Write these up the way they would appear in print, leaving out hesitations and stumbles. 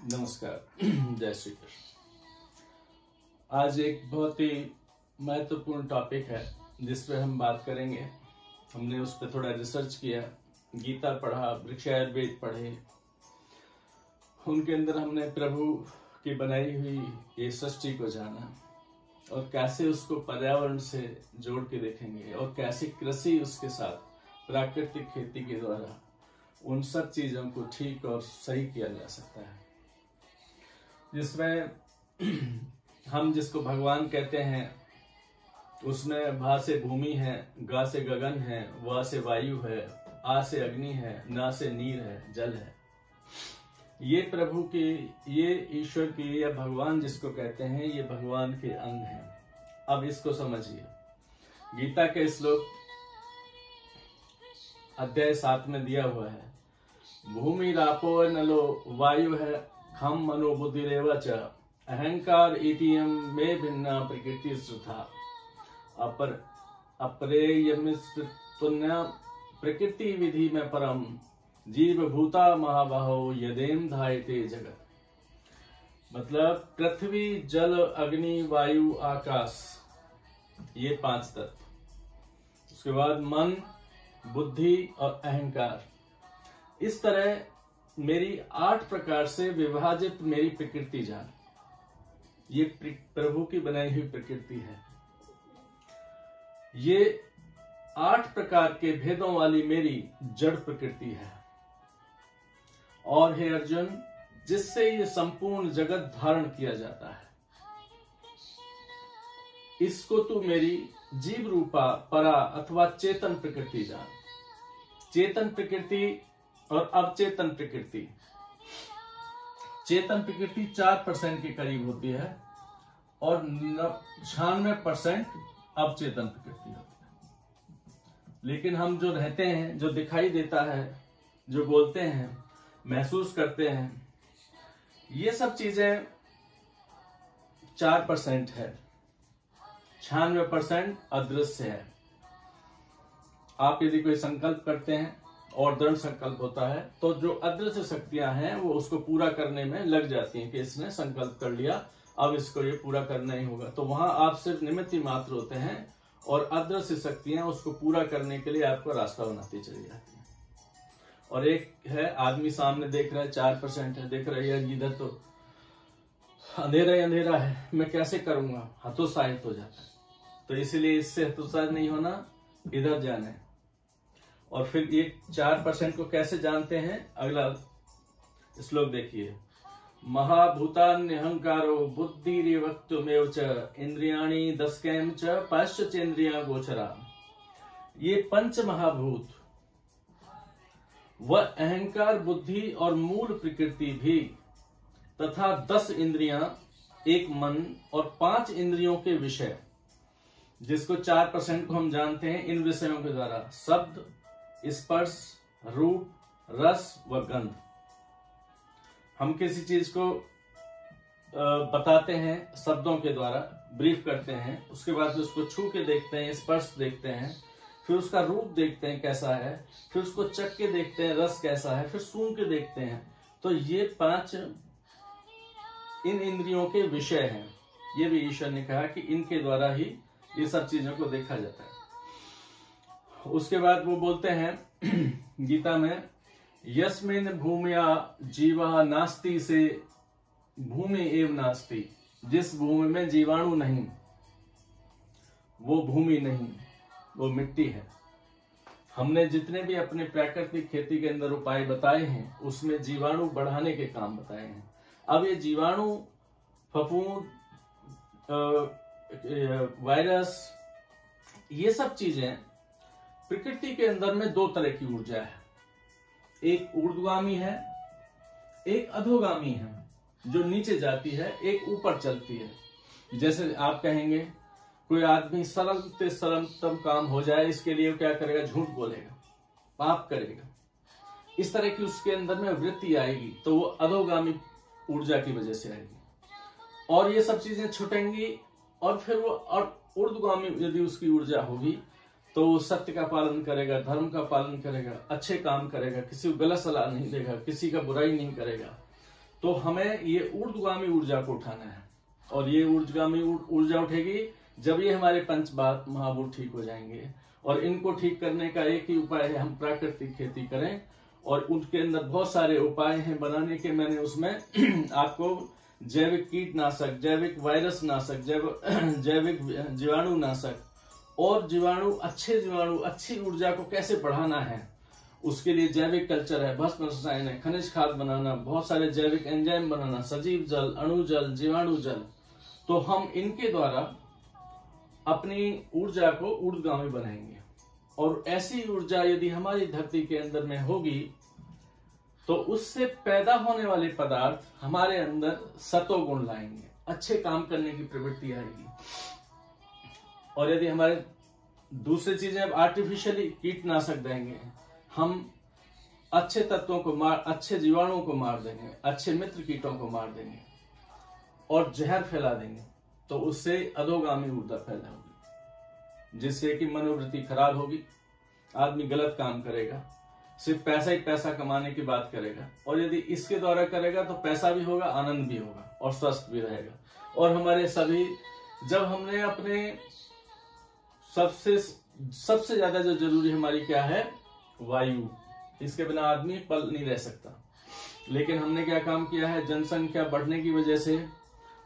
नमस्कार। जय श्री कृष्ण। आज एक बहुत ही महत्वपूर्ण टॉपिक है जिस पे हम बात करेंगे। हमने उस पर थोड़ा रिसर्च किया, गीता पढ़ा, वृक्षायुर्वेद पढ़े। उनके अंदर हमने प्रभु की बनाई हुई ये सृष्टि को जाना और कैसे उसको पर्यावरण से जोड़ के देखेंगे और कैसे कृषि उसके साथ प्राकृतिक खेती के द्वारा उन सब चीजों को ठीक और सही किया जा सकता है, जिसमें हम जिसको भगवान कहते हैं उसमें भा से भूमि है, गा से गगन है, वा से वायु है, आ से अग्नि है, ना से नीर है, जल है। ये प्रभु की, ये ईश्वर की या भगवान जिसको कहते हैं, ये भगवान के अंग हैं। अब इसको समझिए। गीता के श्लोक अध्याय 7 में दिया हुआ है, भूमि रापो नलो वायु है, खम मनो बुद्धिरेव च, अहंकार इतियम में भिन्ना प्रकृति श्रुता, अपरेयमिस्पुण्य प्रकृति विधि में परम, जीव भूता महाबाहो यदेम धायते जगत। मतलब पृथ्वी, जल, अग्नि, वायु, आकाश, ये 5 तत्व। उसके बाद मन, बुद्धि और अहंकार। इस तरह मेरी 8 प्रकार से विभाजित मेरी प्रकृति जान। ये प्रभु की बनाई हुई प्रकृति है। ये 8 प्रकार के भेदों वाली मेरी जड़ प्रकृति है। और हे अर्जुन, जिससे ये संपूर्ण जगत धारण किया जाता है, इसको तू मेरी जीव रूपा परा अथवा चेतन प्रकृति जान। चेतन प्रकृति और अवचेतन प्रकृति। चेतन प्रकृति 4% के करीब होती है और 96% अवचेतन प्रकृति होती है। लेकिन हम जो रहते हैं, जो दिखाई देता है, जो बोलते हैं, महसूस करते हैं, ये सब चीजें 4% है। 96% अदृश्य है। आप यदि कोई संकल्प करते हैं और दृढ़ संकल्प होता है तो जो अदृश्य शक्तियां हैं वो उसको पूरा करने में लग जाती हैं कि इसने संकल्प कर लिया, अब इसको ये पूरा करना ही होगा। तो वहां आप सिर्फ निमित्त ही मात्र होते हैं और अदृश्य शक्तियां उसको पूरा करने के लिए आपको रास्ता बनाती चली जाती हैं। और एक है, आदमी सामने देख रहा है, 4% है, देख रहा है इधर तो अंधेरा ही अंधेरा है, मैं कैसे करूंगा, हतोत्साहित हो जाता है। तो इसीलिए इससे हतोत्साहित नहीं होना, इधर जाना है। और फिर ये 4% को कैसे जानते हैं, अगला श्लोक देखिए। महाभूतान्यहंकारो बुद्धिरिवक्तुमेव च, इंद्रियाणि दस्कैम च पाश्चेन्द्रिया गोचरा। ये 5 महाभूत व अहंकार, बुद्धि और मूल प्रकृति भी, तथा 10 इंद्रियां, एक मन और 5 इंद्रियों के विषय, जिसको 4% को हम जानते हैं इन विषयों के द्वारा, शब्द, स्पर्श, रूप, रस व गंध। हम किसी चीज को बताते हैं शब्दों के द्वारा, ब्रीफ करते हैं, उसके बाद उसको छू के देखते हैं, स्पर्श देखते हैं, फिर उसका रूप देखते हैं कैसा है, फिर उसको चख के देखते हैं रस कैसा है, फिर सूंघ के देखते हैं। तो ये 5 इन इंद्रियों के विषय हैं। ये भी ईश्वर ने कहा कि इनके द्वारा ही ये सब चीजों को देखा जाता है। उसके बाद वो बोलते हैं गीता में, यस्मिन भूमिया जीवा नास्ति से भूमि एव नास्ति। जिस भूमि में जीवाणु नहीं, वो भूमि नहीं, वो मिट्टी है। हमने जितने भी अपने प्राकृतिक खेती के अंदर उपाय बताए हैं, उसमें जीवाणु बढ़ाने के काम बताए हैं। अब ये जीवाणु, फफूंद, वायरस, ये सब चीजें प्रकृति के अंदर में 2 तरह की ऊर्जा है। एक ऊर्ध्वगामी है, एक अधोगामी है, जो नीचे जाती है, एक ऊपर चलती है। जैसे आप कहेंगे कोई आदमी सरल से सरलतम काम हो जाए, इसके लिए क्या करेगा, झूठ बोलेगा, पाप करेगा, इस तरह की उसके अंदर में वृत्ति आएगी, तो वो अधोगामी ऊर्जा की वजह से आएगी। और ये सब चीजें छूटेंगी और फिर वो और ऊर्ध्वगामी यदि उसकी ऊर्जा होगी तो वो सत्य का पालन करेगा, धर्म का पालन करेगा, अच्छे काम करेगा, किसी को गलत सलाह नहीं देगा, किसी का बुराई नहीं करेगा। तो हमें ये ऊर्ध्वगामी ऊर्जा को उठाना है, और ये ऊर्ध्वगामी ऊर्जा उठेगी जब ये हमारे पंच महाभूत ठीक हो जाएंगे। और इनको ठीक करने का एक ही उपाय है, हम प्राकृतिक खेती करें, और उनके अंदर बहुत सारे उपाय हैं बनाने के। मैंने उसमें आपको जैविक कीटनाशक, जैविक वायरस नाशक, जैविक जीवाणु नाशक और अच्छे जीवाणु अच्छी ऊर्जा को कैसे बढ़ाना है, उसके लिए जैविक कल्चर है, भस्म रसायन है, खनिज खाद बनाना, बहुत सारे जैविक एंजाइम बनाना, सजीव जल, अणु जल, जीवाणु जल, तो हम इनके द्वारा अपनी ऊर्जा को ऊर्ध्वगामी बनाएंगे। और ऐसी ऊर्जा यदि हमारी धरती के अंदर में होगी तो उससे पैदा होने वाले पदार्थ हमारे अंदर सतोगुण लाएंगे, अच्छे काम करने की प्रवृत्ति आएगी। और यदि हमारे दूसरी चीजें अब आर्टिफिशियली कीटनाशक देंगे, हम अच्छे तत्वों को अच्छे जीवाणुओं को मार देंगे, अच्छे मित्र कीटों को मार देंगे और जहर फैला देंगे, तो उससे अधोगामी ऊर्जा पैदा होगी, जिससे कि मनोवृत्ति खराब होगी, आदमी गलत काम करेगा, सिर्फ पैसा ही पैसा कमाने की बात करेगा। और यदि इसके द्वारा करेगा तो पैसा भी होगा, आनंद भी होगा और स्वस्थ भी रहेगा। और हमारे सभी, जब हमने अपने सबसे ज्यादा जो जरूरी हमारी क्या है, वायु, इसके बिना आदमी पल नहीं रह सकता। लेकिन हमने क्या काम किया है, जनसंख्या बढ़ने की वजह से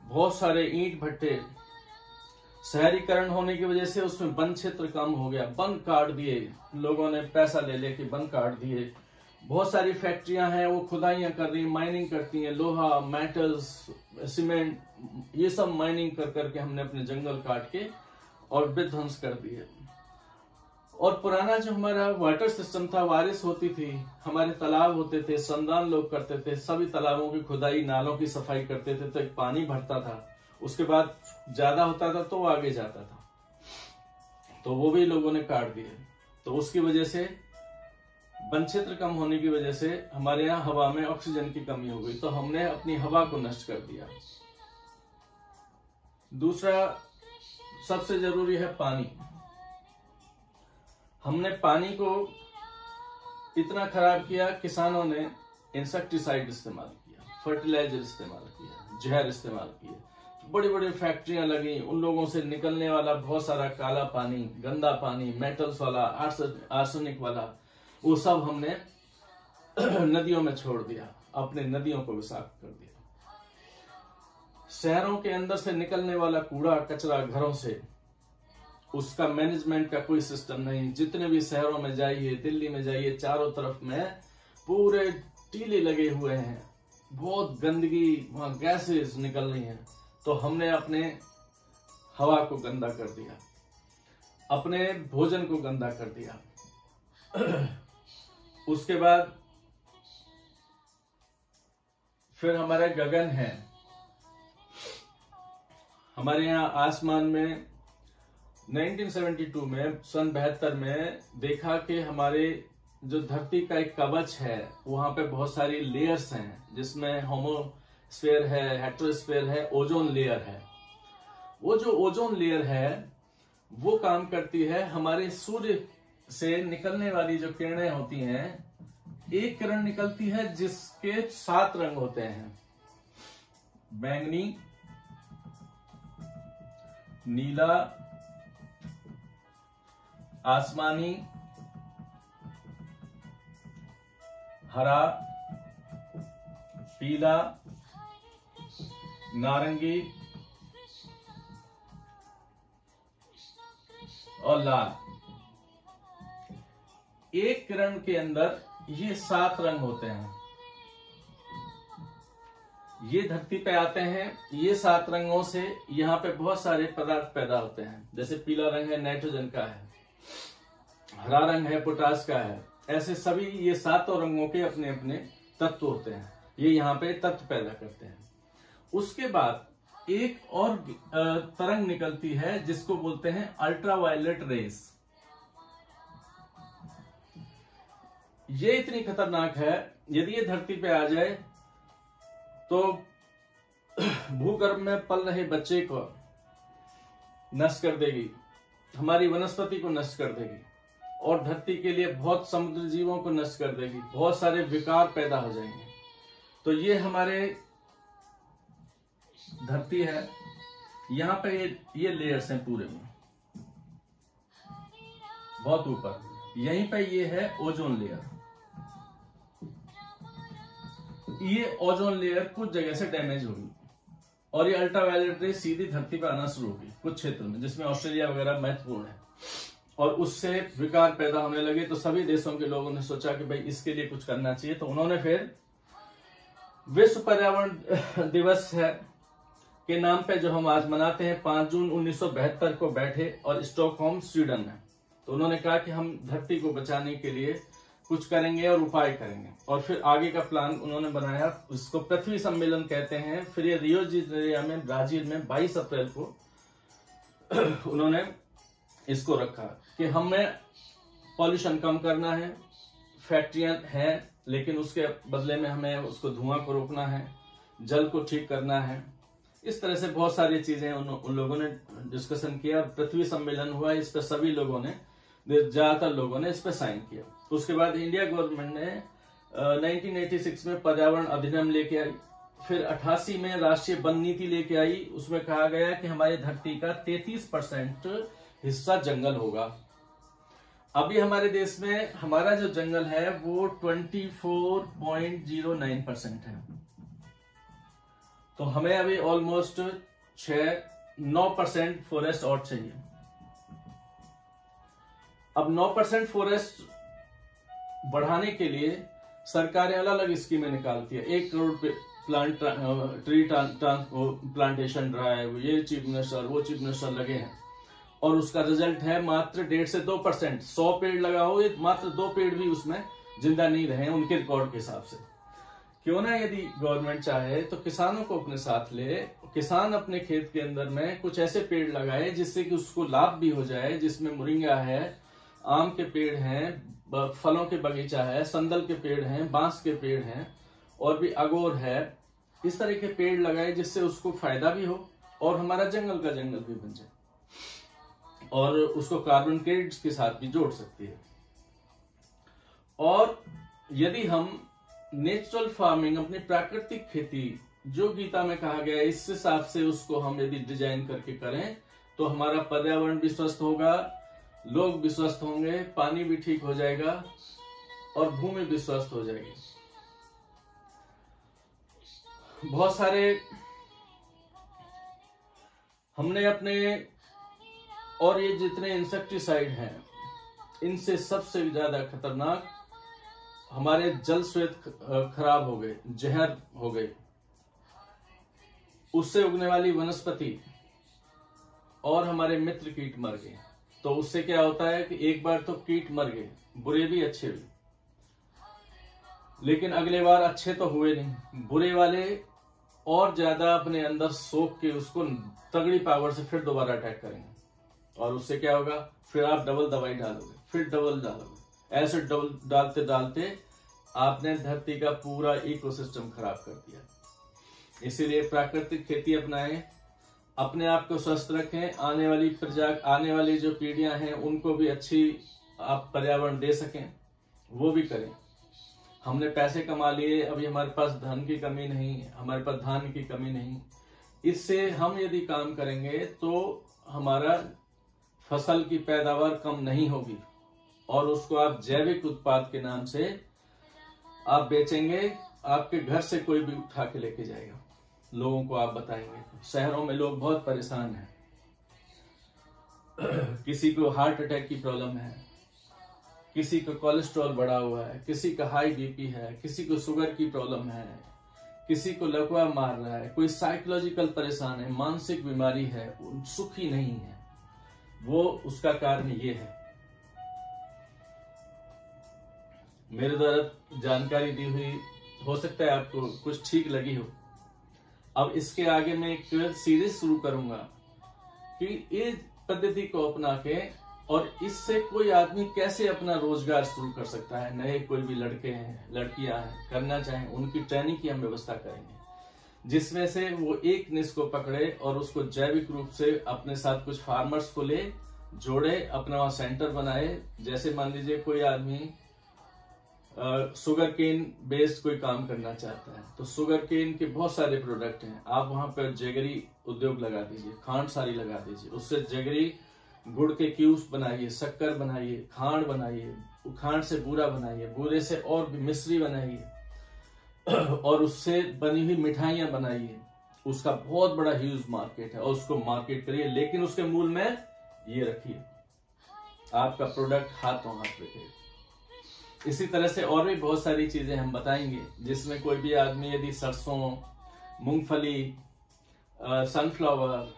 बहुत सारे ईंट भट्टे, शहरीकरण होने की वजह से उसमें वन क्षेत्र कम हो गया, वन काट दिए लोगों ने, पैसा ले लेके वन काट दिए। बहुत सारी फैक्ट्रियां हैं वो खुदाइयां कर रही, माइनिंग करती हैं, लोहा, मेटल्स, सीमेंट, ये सब माइनिंग कर करके हमने अपने जंगल काट के और विध्वंस कर दिए। और पुराना जो हमारा वाटर सिस्टम था, बारिश होती थी, हमारे तालाब होते थे, श्रमदान लोग करते थे, सभी तालाबों की खुदाई, नालों की सफाई करते थे, तो एक पानी भरता था, उसके बाद ज्यादा होता था तो वो आगे जाता था, तो वो भी लोगों ने काट दिए। तो उसकी वजह से वन क्षेत्र कम होने की वजह से हमारे यहाँ हवा में ऑक्सीजन की कमी हो गई, तो हमने अपनी हवा को नष्ट कर दिया। दूसरा सबसे जरूरी है पानी। हमने पानी को इतना खराब किया, किसानों ने इंसेक्टिसाइड इस्तेमाल किया, फर्टिलाइजर इस्तेमाल किया, जहर इस्तेमाल किए, बड़ी बड़ी फैक्ट्रियां लगी, उन लोगों से निकलने वाला बहुत सारा काला पानी, गंदा पानी, मेटल्स वाला, आर्सेनिक वाला, वो सब हमने नदियों में छोड़ दिया, अपने नदियों को विषाक्त कर दिया। शहरों के अंदर से निकलने वाला कूड़ा कचरा घरों से, उसका मैनेजमेंट का कोई सिस्टम नहीं। जितने भी शहरों में जाइए, दिल्ली में जाइए, चारों तरफ में पूरे टीले लगे हुए हैं, बहुत गंदगी, वहां गैसेस निकल रही हैं। तो हमने अपने हवा को गंदा कर दिया, अपने भोजन को गंदा कर दिया। उसके बाद फिर हमारा गगन है, हमारे यहाँ आसमान में 1972 में, सन 72 में देखा कि हमारे जो धरती का एक कवच है, वहां पे बहुत सारी लेयर्स हैं, जिसमें होमोस्फेयर है, हेट्रोस्फेयर है, ओजोन लेयर है। वो जो ओजोन लेयर है वो काम करती है, हमारे सूर्य से निकलने वाली जो किरणें होती हैं, एक किरण निकलती है जिसके 7 रंग होते हैं, बैंगनी, नीला, आसमानी, हरा, पीला, नारंगी और लाल। एक किरण के अंदर ये 7 रंग होते हैं। ये धरती पे आते हैं, ये 7 रंगों से यहाँ पे बहुत सारे पदार्थ पैदा होते हैं। जैसे पीला रंग है, नाइट्रोजन का है, हरा रंग है, पोटास का है। ऐसे सभी ये 7 रंगों के अपने अपने तत्व होते हैं, ये यहाँ पे तत्व पैदा करते हैं। उसके बाद एक और तरंग निकलती है जिसको बोलते हैं अल्ट्रावायलेट रेस। ये इतनी खतरनाक है, यदि ये धरती पे आ जाए तो भूगर्भ में पल रहे बच्चे को नष्ट कर देगी, हमारी वनस्पति को नष्ट कर देगी और धरती के लिए बहुत समुद्र जीवों को नष्ट कर देगी, बहुत सारे विकार पैदा हो जाएंगे। तो ये हमारे धरती है, यहाँ पे ये लेयर्स हैं पूरे में, बहुत ऊपर, यहीं पे ये है ओजोन लेयर। ये ओजोन लेयर कुछ जगह से डैमेज होगी और ये अल्ट्रावायलेट रे सीधी धरती पर आना शुरू होगी कुछ क्षेत्र में, जिसमें ऑस्ट्रेलिया वगैरह महत्वपूर्ण है, और उससे विकार पैदा होने लगे। तो सभी देशों के लोगों ने सोचा कि भाई इसके लिए कुछ करना चाहिए, तो उन्होंने फिर विश्व पर्यावरण दिवस है के नाम पे जो हम आज मनाते हैं 5 जून 1972 को बैठे और स्टॉकहोम स्वीडन में, तो उन्होंने कहा कि हम धरती को बचाने के लिए कुछ करेंगे और उपाय करेंगे, और फिर आगे का प्लान उन्होंने बनाया, उसको पृथ्वी सम्मेलन कहते हैं। फिर ये रियो डी जेनेरियो में ब्राजील में 22 अप्रैल को उन्होंने इसको रखा कि हमें पॉल्यूशन कम करना है, फैक्ट्रियां हैं लेकिन उसके बदले में हमें उसको धुआं को रोकना है, जल को ठीक करना है। इस तरह से बहुत सारी चीजें उन लोगों ने डिस्कशन किया, पृथ्वी सम्मेलन हुआ, इस पर सभी लोगों ने, ज्यादातर लोगों ने इस पर साइन किया। उसके बाद इंडिया गवर्नमेंट ने 1986 में पर्यावरण अधिनियम लेके आई, फिर 88 में राष्ट्रीय वन नीति लेके आई। उसमें कहा गया कि हमारी धरती का 33% हिस्सा जंगल होगा। अभी हमारे देश में हमारा जो जंगल है वो 24.09% है, तो हमें अभी ऑलमोस्ट 9% फॉरेस्ट और चाहिए। अब 9% फॉरेस्ट बढ़ाने के लिए सरकारें अलग अलग स्कीमें निकालती है। 1 करोड़ ट्री प्लांटेशन ड्राइव, ये चीफ मिनिस्टर वो चीफ मिनिस्टर लगे हैं, और उसका रिजल्ट है मात्र 1.5 से 2%। 100 पेड़ लगाओ, मात्र 2 पेड़ भी उसमें जिंदा नहीं रहे उनके रिकॉर्ड के हिसाब से। क्यों ना यदि गवर्नमेंट चाहे तो किसानों को अपने साथ ले, किसान अपने खेत के अंदर में कुछ ऐसे पेड़ लगाए जिससे कि उसको लाभ भी हो जाए, जिसमें मोरिंगा है, आम के पेड़ हैं, फलों के बगीचा है, संदल के पेड़ हैं, बांस के पेड़ हैं, और भी अगोर है। इस तरह के पेड़ लगाए जिससे उसको फायदा भी हो और हमारा जंगल का जंगल भी बन जाए, और उसको कार्बन क्रेडिट्स के साथ भी जोड़ सकती है। और यदि हम नेचुरल फार्मिंग, अपनी प्राकृतिक खेती जो गीता में कहा गया है, इस हिसाब से उसको हम यदि डिजाइन करके करें तो हमारा पर्यावरण भी स्वस्थ होगा, लोग भी स्वस्थ होंगे, पानी भी ठीक हो जाएगा और भूमि भी स्वस्थ हो जाएगी। बहुत सारे हमने अपने, और ये जितने इंसेक्टिसाइड हैं इनसे सबसे ज्यादा खतरनाक हमारे जल स्रोत खराब हो गए, जहर हो गए, उससे उगने वाली वनस्पति और हमारे मित्र कीट मर गए। तो उससे क्या होता है कि एक बार तो कीट मर गए, बुरे भी अच्छे भी, लेकिन अगले बार अच्छे तो हुए नहीं, बुरे वाले और ज्यादा अपने अंदर सोख के उसको तगड़ी पावर से फिर दोबारा अटैक करेंगे, और उससे क्या होगा, फिर आप डबल दवाई डालोगे, फिर डबल डालोगे, ऐसे डबल डालते डालते आपने धरती का पूरा इकोसिस्टम खराब कर दिया। इसीलिए प्राकृतिक खेती अपनाएं, अपने आप को स्वस्थ रखें, आने वाली जो पीढ़ियां हैं उनको भी अच्छी आप पर्यावरण दे सकें, वो भी करें। हमने पैसे कमा लिए, अभी हमारे पास धन की कमी नहीं, हमारे पास धान की कमी नहीं। इससे हम यदि काम करेंगे तो हमारा फसल की पैदावार कम नहीं होगी, और उसको आप जैविक उत्पाद के नाम से आप बेचेंगे, आपके घर से कोई भी उठा के लेके जाएगा, लोगों को आप बताएंगे। शहरों में लोग बहुत परेशान हैं, किसी को हार्ट अटैक की प्रॉब्लम है, किसी को कोलेस्ट्रॉल बढ़ा हुआ है, किसी का हाई बीपी है, किसी को शुगर की प्रॉब्लम है, किसी को लकवा मार रहा है, कोई साइकोलॉजिकल परेशान है, मानसिक बीमारी है, सुखी नहीं है। वो उसका कारण ये है। मेरे द्वारा जानकारी दी हुई, हो सकता है आपको कुछ ठीक लगी हो। अब इसके आगे मैं एक सीरीज शुरू करूंगा कि इस पद्धति को अपना के और इससे कोई आदमी कैसे अपना रोजगार शुरू कर सकता है। नए कोई भी लड़के हैं, लड़कियां हैं, करना चाहें, उनकी ट्रेनिंग की हम व्यवस्था करेंगे, जिसमें से वो एक निश को पकड़े और उसको जैविक रूप से अपने साथ कुछ फार्मर्स को ले जोड़े, अपना वहां सेंटर बनाए। जैसे मान लीजिए कोई आदमी शुगर केन बेस्ड कोई काम करना चाहता है तो शुगर केन के बहुत सारे प्रोडक्ट हैं। आप वहां पर जेगरी उद्योग लगा दीजिए, खांड सारी लगा दीजिए, उससे जेगरी गुड़ के क्यूब्स बनाइए, शक्कर बनाइए, खांड बनाइए, खांड से बूरा बनाइए, बूरे से और भी मिश्री बनाइए और उससे बनी हुई मिठाइयां बनाइए। उसका बहुत बड़ा ह्यूज मार्केट है और उसको मार्केट करिए, लेकिन उसके मूल में ये रखिए, आपका प्रोडक्ट हाथों हाथ रखिए। इसी तरह से और भी बहुत सारी चीजें हम बताएंगे, जिसमें कोई भी आदमी यदि सरसों, मूंगफली, सनफ्लावर,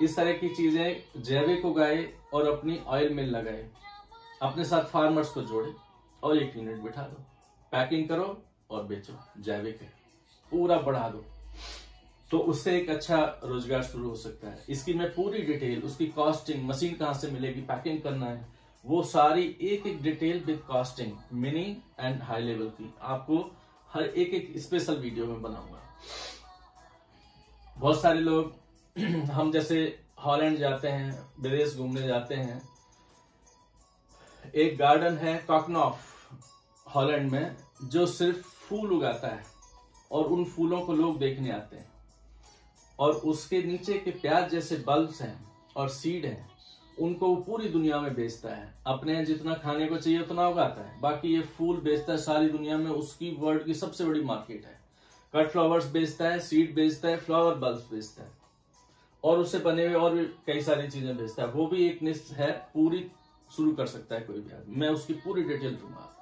इस तरह की चीजें जैविक उगाए और अपनी ऑयल मिल लगाए, अपने साथ फार्मर्स को जोड़े और 1 यूनिट बिठा दो, पैकिंग करो और बेचो, जैविक है, पूरा बढ़ा दो, तो उससे एक अच्छा रोजगार शुरू हो सकता है। इसकी मैं पूरी डिटेल, उसकी कॉस्टिंग, मशीन कहां से मिलेगी, पैकिंग करना है, वो सारी एक एक detail with costing, mini and high level की, आपको हर एक एक स्पेशल वीडियो में बनाऊंगा। बहुत सारे लोग हम जैसे हॉलैंड जाते हैं, विदेश घूमने जाते हैं, एक गार्डन है कॉकनॉफ हॉलैंड में जो सिर्फ फूल उगाता है और उन फूलों को लोग देखने आते हैं और उसके नीचे के प्याज जैसे बल्ब्स हैं और सीड हैं, उनको वो पूरी दुनिया में बेचता है। अपने जितना खाने को चाहिए उतना उगाता है, बाकी ये फूल बेचता है सारी दुनिया में, उसकी वर्ल्ड की सबसे बड़ी मार्केट है। कट फ्लावर्स बेचता है, सीड बेचता है, फ्लावर बल्ब्स बेचता है और उससे बने हुए और भी कई सारी चीजें बेचता है। वो भी एक निश है, पूरी शुरू कर सकता है कोई भी आदमी, मैं उसकी पूरी डिटेल दूंगा।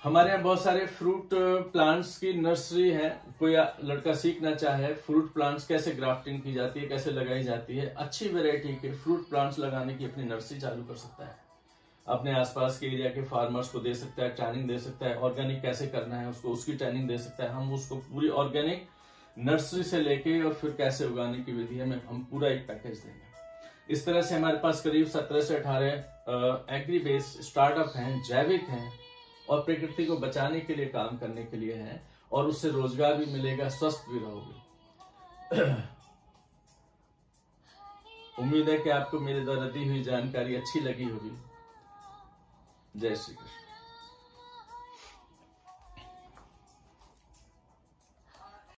हमारे यहाँ बहुत सारे फ्रूट प्लांट्स की नर्सरी है, कोई लड़का सीखना चाहे फ्रूट प्लांट्स कैसे ग्राफ्टिंग की जाती है, कैसे लगाई जाती है, अच्छी वैरायटी के फ्रूट प्लांट्स लगाने की अपनी नर्सरी चालू कर सकता है, अपने आसपास के एरिया के फार्मर्स को दे सकता है, ट्रेनिंग दे सकता है, ऑर्गेनिक कैसे करना है उसको, उसकी ट्रेनिंग दे सकता है। हम उसको पूरी ऑर्गेनिक नर्सरी से लेके और फिर कैसे उगाने की विधि है, हम पूरा एक पैकेज देंगे। इस तरह से हमारे पास करीब 17 से 18 एग्री बेस्ड स्टार्टअप हैं, जैविक हैं और प्रकृति को बचाने के लिए काम करने के लिए हैं, और उससे रोजगार भी मिलेगा, स्वस्थ भी रहोगे। उम्मीद है कि आपको मेरे द्वारा दी हुई जानकारी अच्छी लगी होगी। जय श्री कृष्ण।